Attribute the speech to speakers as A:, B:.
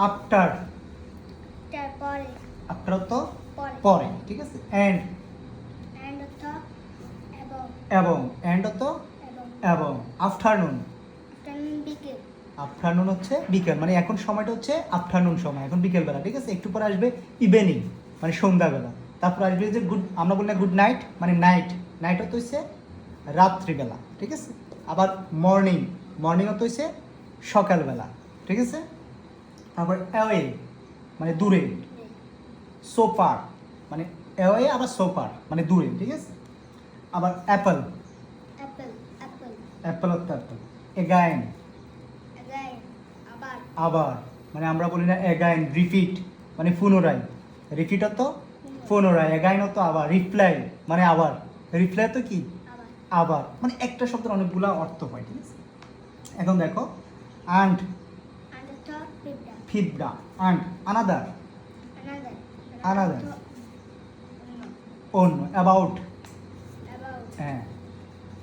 A: After,
B: তারপরে,
A: after অর্থ
B: পরে,
A: পরে, ঠিক আছে। এন্ড,
B: এন্ড অর্থ এবং,
A: এবং, এন্ড অর্থ
B: এবং,
A: এবং। আফটারনুন,
B: আফটারনুন বিকেল,
A: আফটারনুন হচ্ছে বিকেল, মানে এখন সময়টা হচ্ছে আফটারনুন সময়, এখন বিকেলবেলা, ঠিক আছে। একটু পরে আসবে ইভিনিং, মানে সন্ধ্যাবেলা। তারপর আসবে যে গুড, আমরা বলি গুড নাইট, মানে নাইট, নাইট অর্থ হচ্ছে রাত্রিবেলা, ঠিক আছে। আবার মর্নিং, মর্নিং অর্থ হচ্ছে সকালবেলা, ঠিক আছে। তারপর অ্যাওয়ে, মানে দূরে। সোফার, মানে অ্যাওয়ে আবার সোফার, মানে দূরে, ঠিক আছে। আবার অ্যাপল,
B: অ্যাপেল, অ্যাপেল,
A: অ্যাপল অর্থ অ্যাপল। এগাইন,
B: অ্যাগাইন, আবার,
A: আবার, মানে আমরা বলি না অ্যাগাইন, রিপিট, মানে পুনরায়। রিপিট অর্থ পুনরায়, অ্যাগাইন অর্থ আবার, রিপ্লাই মানে আবার, রিপ্লাই তো কি
B: আবার,
A: আবার, মানে একটা শব্দের অনেকগুলো অর্থ হয়, ঠিক আছে। এখন দেখো আন্ড,
B: আন্ড অর্থ পিঁপড়া,
A: ফিবডা, আন্ড, আনাদার,
B: আনাদার,
A: Another.
B: অন্য,
A: অন্য, অ্যাবাউট,
B: অ্যাবাউট,
A: হ্যাঁ,